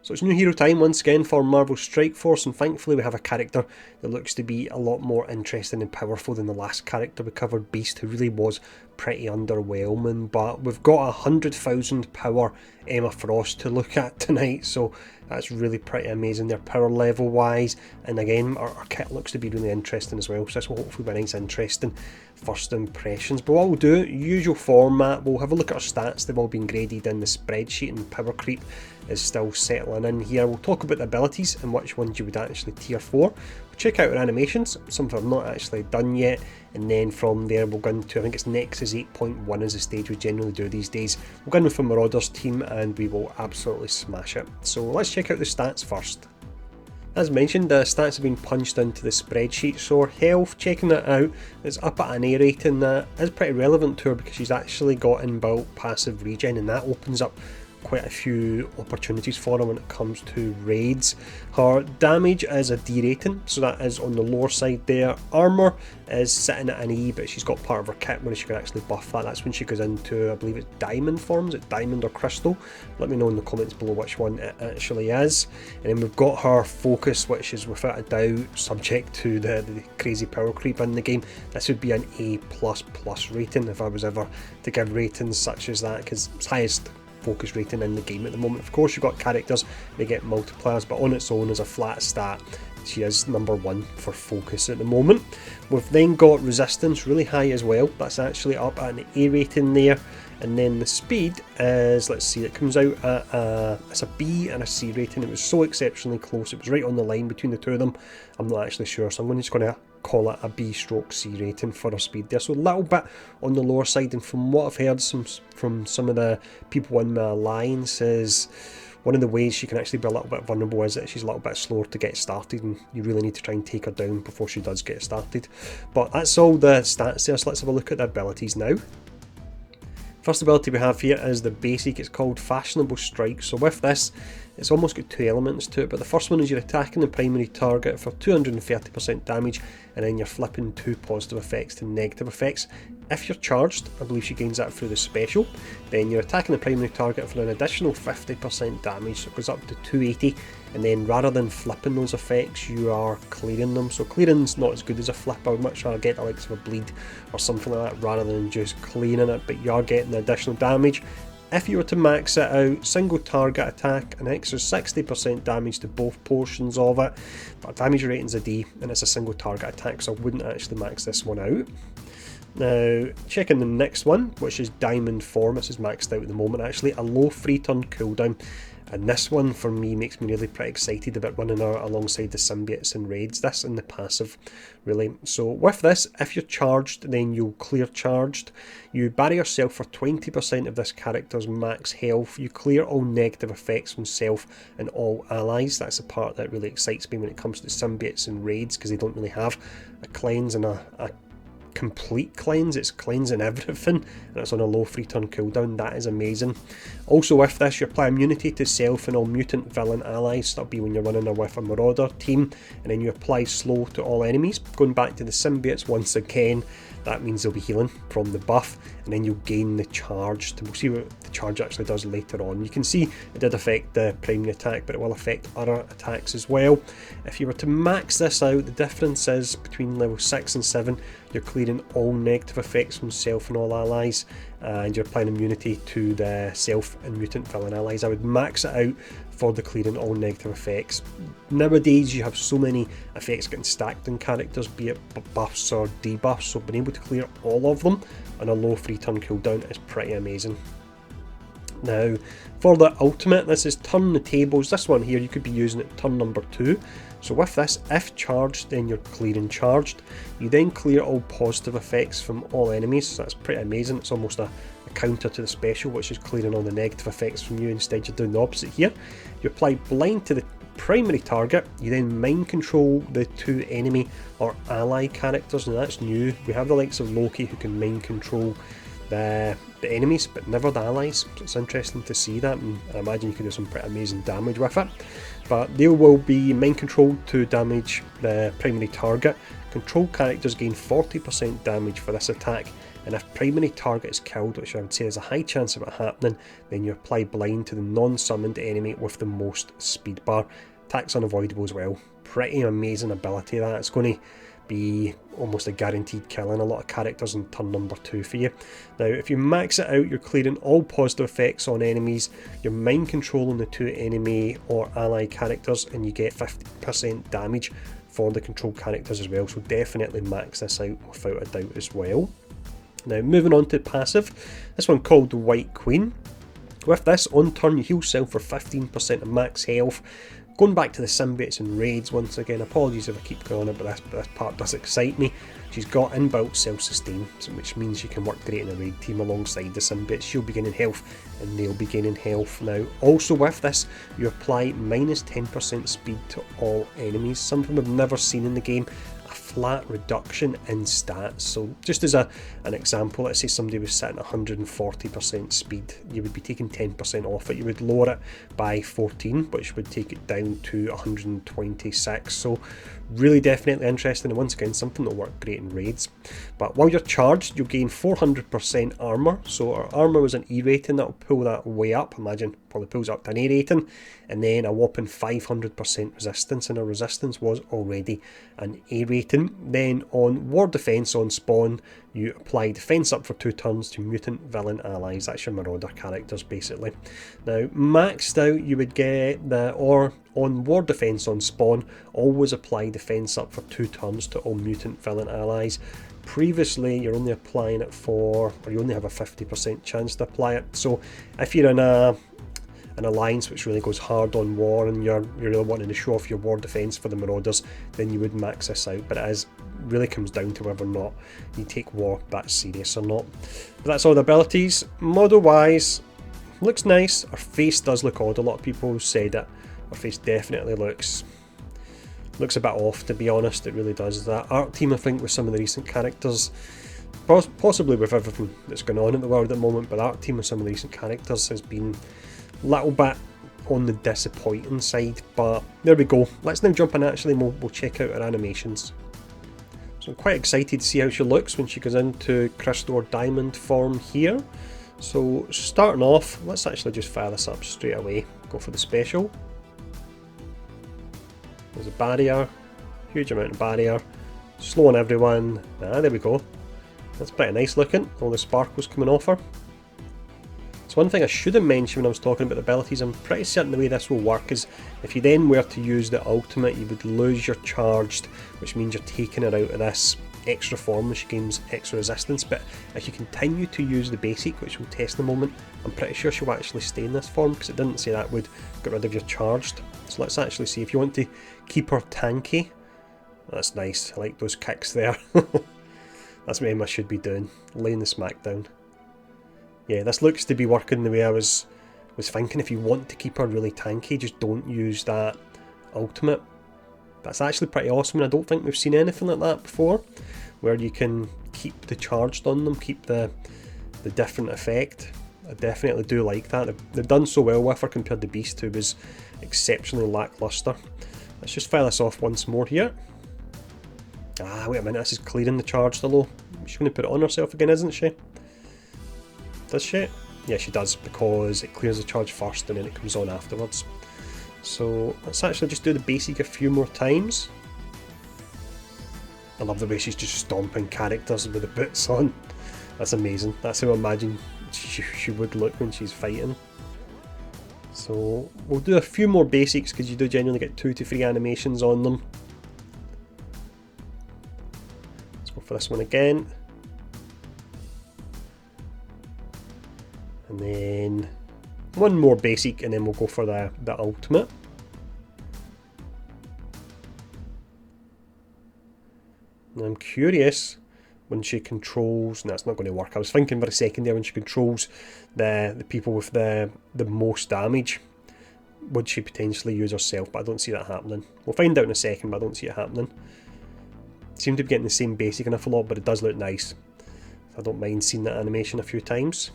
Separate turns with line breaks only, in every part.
So it's new hero time once again for Marvel Strike Force, and thankfully we have a character that looks to be a lot more interesting and powerful than the last character we covered, Beast, who really was pretty underwhelming. But we've got 100,000 power Emma Frost to look at tonight, so that's really pretty amazing there power level wise. And again, our kit looks to be really interesting as well, so this will hopefully be nice interesting first impressions. But what we'll do, usual format, we'll have a look at our stats. They've all been graded in the spreadsheet, and power creep is still settling in here. We'll talk about the abilities and which ones you would actually tier for. We'll check out our animations, some I've not actually done yet, and then from there we'll go into, I think it's Nexus 8.1 is the stage we generally do these days. We'll go in with a Marauders team and we will absolutely smash it. So let's check out the stats first. As mentioned, the stats have been punched into the spreadsheet, so her health, checking that out, is up at an A rating. That is pretty relevant to her because she's actually got inbuilt passive regen, and that opens up quite a few opportunities for her when it comes to raids. Her damage is a D rating, so that is on the lower side there. Armour is sitting at an E, but she's got part of her kit where she can actually buff that. That's when she goes into, I believe it's diamond forms, it's diamond or crystal. Let me know in the comments below which one it actually is. And then we've got her focus, which is without a doubt subject to the crazy power creep in the game. This would be an A++ rating if I was ever to give ratings such as that, because it's highest focus rating in the game at the moment. Of course, you've got characters, they get multipliers, but on its own as a flat stat, she is #1 for focus at the moment. We've then got resistance really high as well. That's actually up at an A rating there. And then the speed is, let's see, it comes out at it's a B and a C rating. It was so exceptionally close, it was right on the line between the two of them. I'm not actually sure, so I'm just going to call it a B/C rating for our speed there. So a little bit on the lower side, and from what I've heard from some of the people in my alliance, is one of the ways she can actually be a little bit vulnerable is that she's a little bit slower to get started, and you really need to try and take her down before she does get started. But that's all the stats there, so let's have a look at the abilities now. First ability we have here is the basic. It's called Fashionable Strike. So with this, it's almost got two elements to it, but the first one is you're attacking the primary target for 230% damage, and then you're flipping 2 positive effects to negative effects. If you're charged, I believe she gains that through the special, then you're attacking the primary target for an additional 50% damage, so it goes up to 280, and then rather than flipping those effects, you are clearing them. So clearing's not as good as a flip. I would much rather get the likes of a bleed or something like that rather than just clearing it, but you are getting the additional damage. If you were to max it out, single target attack, an extra 60% damage to both portions of it, but damage rating's a D, and it's a single target attack, so I wouldn't actually max this one out. Now, checking the next one, which is Diamond Form. This is maxed out at the moment actually, a low free turn cooldown. And this one for me makes me really pretty excited about running her alongside the symbiotes and raids. This and the passive, really. So with this, if you're charged, then you'll clear charged. You bury yourself for 20% of this character's max health. You clear all negative effects from self and all allies. That's the part that really excites me when it comes to symbiotes and raids, because they don't really have a cleanse and a complete cleanse. It's cleansing everything, and it's on a low free turn cooldown. That is amazing. Also with this, you apply immunity to self and all mutant villain allies. That'll be when you're running with a Marauder team, and then you apply slow to all enemies. Going back to the symbiotes once again, that means they'll be healing from the buff, and then you'll gain the charged. We'll see what the charge actually does later on. You can see it did affect the primary attack, but it will affect other attacks as well. If you were to max this out, the difference is between level 6 and 7, you're clearing all negative effects from self and all allies, and you're applying immunity to the self and mutant villain allies. I would max it out for the clearing all negative effects. Nowadays you have so many effects getting stacked in characters, be it buffs or debuffs, so being able to clear all of them on a low free turn cooldown is pretty amazing. Now for the ultimate, this is Turn the Tables. This one here you could be using it turn number 2. So with this, if charged, then you're clearing charged. You then clear all positive effects from all enemies, so that's pretty amazing. It's almost a counter to the special, which is clearing all the negative effects from you. Instead you're doing the opposite here. You apply blind to the primary target, you then mind control the 2 enemy or ally characters, and that's new. We have the likes of Loki who can mind control the enemies, but never the allies, so it's interesting to see that, and I imagine you can do some pretty amazing damage with it. But they will be mind controlled to damage the primary target. Control characters gain 40% damage for this attack, and if primary target is killed, which I would say is a high chance of it happening, then you apply blind to the non-summoned enemy with the most speed bar. Attack's unavoidable as well. Pretty amazing ability that. It's going to be almost a guaranteed kill in a lot of characters in turn number 2 for you. Now if you max it out, you're clearing all positive effects on enemies, you're mind controlling the 2 enemy or ally characters, and you get 50% damage for the controlled characters as well, so definitely max this out without a doubt as well. Now moving on to passive, this one called the White Queen. With this, on turn you heal self for 15% of max health. Going back to the symbiotes and raids once again, apologies if I keep going on it, but this part does excite me. She's got inbuilt self-sustain, which means you can work great in a raid team alongside the symbiotes. She'll be gaining health and they'll be gaining health. Now also with this, you apply minus 10% speed to all enemies, something we've never seen in the game. A flat reduction in stats. So just as an example, let's say somebody was sitting at 140% speed, you would be taking 10% off it. You would lower it by 14, which would take it down to 126. So really definitely interesting, and once again something that'll work great in raids. But while you're charged, you'll gain 400% armor. So our armor was an E rating, that'll pull that way up. Imagine probably pulls up to an A rating, and then a whopping 500% resistance, and our resistance was already an A rating. Then on war defense on spawn, you apply defense up for 2 turns to mutant villain allies. That's your marauder characters basically. Now maxed out, you would get or on war defense on spawn, always apply defense up for 2 turns to all mutant villain allies. Previously you're only applying it for, or you only have a 50% chance to apply it. So if you're in an alliance which really goes hard on war and you're really wanting to show off your war defense for the marauders, then you would max this out. But it really comes down to whether or not you take war that serious or not. But that's all the abilities. Model wise, looks nice. Her face does look odd. A lot of people said that her face definitely looks a bit off, to be honest. It really does. That art team, I think, with some of the recent characters, possibly with everything that's going on in the world at the moment, but the art team with some of the recent characters has been a little bit on the disappointing side. But there we go. Let's now jump in actually and we'll check out her animations. So I'm quite excited to see how she looks when she goes into crystal or diamond form here. So starting off, let's actually just fire this up straight away. Go for the special. There's a barrier, huge amount of barrier, slow on everyone. There we go. That's pretty nice looking, all the sparkles coming off her. So one thing I should have mentioned when I was talking about the abilities, I'm pretty certain the way this will work is if you then were to use the ultimate, you would lose your charged, which means you're taking her out of this extra form, which gains extra resistance. But if you continue to use the basic, which we'll test in a moment, I'm pretty sure she'll actually stay in this form, because it didn't say that would get rid of your charged. So let's actually see. If you want to keep her tanky, that's nice. I like those kicks there. That's what Emma should be doing, laying the smack down. Yeah, this looks to be working the way I was thinking. If you want to keep her really tanky, just don't use that ultimate. That's actually pretty awesome, and I don't think we've seen anything like that before, where you can keep the charged on them, keep the different effect. I definitely do like that. They've done so well with her compared to Beast, who was exceptionally lackluster. Let's just fire this off once more here. Wait a minute, this is clearing the charge though. She's going to put it on herself again, isn't she? Does she? Yeah, she does, because it clears the charge first and then it comes on afterwards. So let's actually just do the basic a few more times. I love the way she's just stomping characters with the boots on. That's amazing. That's how I imagine she would look when she's fighting. So we'll do a few more basics, because you do genuinely get 2 to 3 animations on them. Let's go for this one again. And then one more basic, and then we'll go for the ultimate. And I'm curious when she controls. No, it's not going to work. I was thinking for a second there, when she controls the people with the most damage, would she potentially use herself? But I don't see that happening. We'll find out in a second, but I don't see it happening. Seem to be getting the same basic an awful lot, but it does look nice. I don't mind seeing that animation a few times.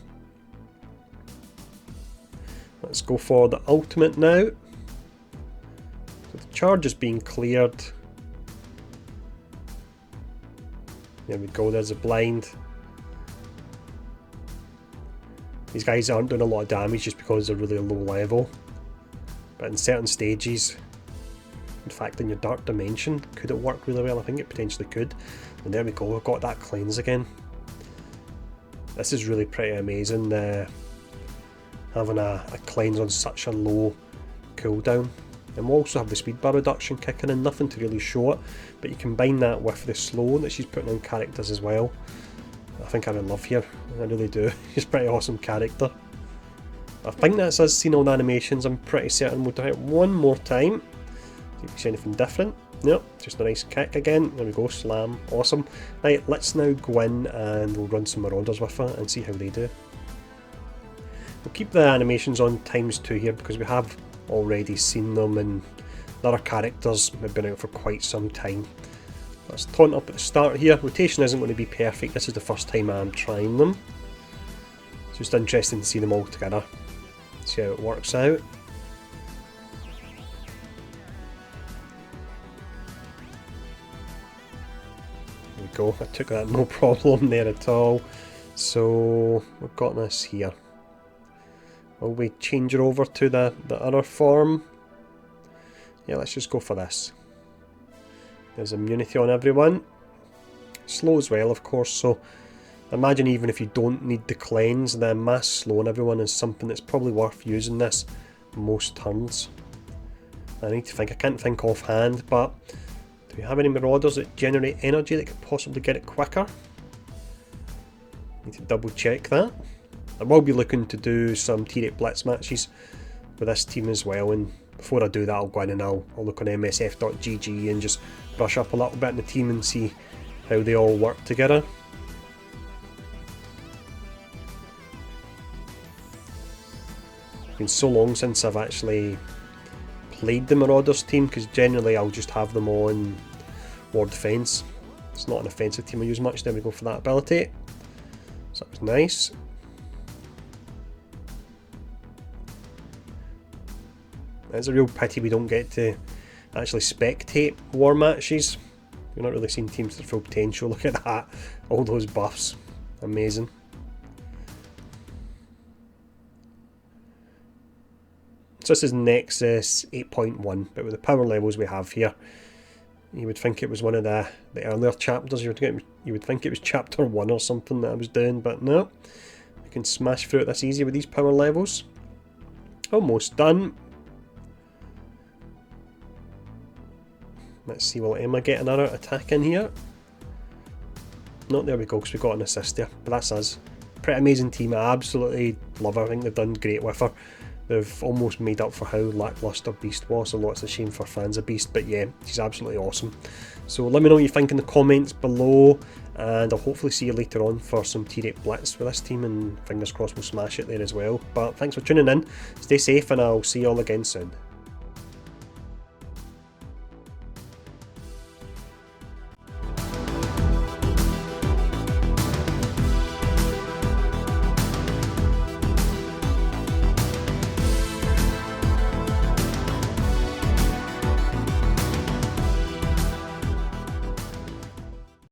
Let's go for the ultimate now. So the charge is being cleared. There we go, there's a blind. These guys aren't doing a lot of damage just because they're really low level. But in certain stages, in fact in your Dark Dimension, could it work really well? I think it potentially could. And there we go, we've got that cleanse again. This is really pretty amazing, having a cleanse on such a low cooldown. And we'll also have the speed bar reduction kicking in, nothing to really show it, but you combine that with the slow that she's putting on characters as well. I think I'm in love here, I really do. She's a pretty awesome character. I think that's us seeing all the animations. I'm pretty certain we'll do it one more time. See if we see anything different. Nope, just a nice kick again. There we go, slam, awesome. Right, let's now go in and we'll run some Marauders with her and see how they do. We'll keep the animations on ×2 here because we have already seen them and the other characters have been out for quite some time. Let's taunt up at the start here. Rotation isn't going to be perfect, this is the first time I'm trying them. It's just interesting to see them all together, see how it works out. There we go, I took that no problem there at all. So we've got this here. Will we change her over to the other form? Yeah, let's just go for this. There's immunity on everyone. Slow as well, of course, so imagine even if you don't need the cleanse, then mass slow on everyone is something that's probably worth using this most turns. I need to think, I can't think offhand, but do we have any Marauders that generate energy that could possibly get it quicker? Need to double check that. I will be looking to do some T-Rate Blitz matches with this team as well, and before I do that I'll go in and I'll look on msf.gg and just brush up a little bit in the team and see how they all work together. It's been so long since I've actually played the Marauders team because generally I'll just have them on War Defense. It's not an offensive team I use much. There we go for that ability. So that was nice. It's a real pity we don't get to actually spectate war matches. You're not really seeing teams to their full potential. Look at that, all those buffs, amazing. So this is Nexus 8.1, but with the power levels we have here, you would think it was one of the earlier chapters. You would think it was chapter 1 or something that I was doing, but no. I can smash through it this easy with these power levels. Almost done. Let's see, will Emma get another attack in here? No, there we go, because we got an assist there. But that's us. Pretty amazing team, I absolutely love her. I think they've done great with her. They've almost made up for how lacklustre Beast was, although it's a shame for fans of Beast, but yeah, she's absolutely awesome. So let me know what you think in the comments below, and I'll hopefully see you later on for some T-Rate Blitz with this team, and fingers crossed we'll smash it there as well. But thanks for tuning in, stay safe, and I'll see you all again soon.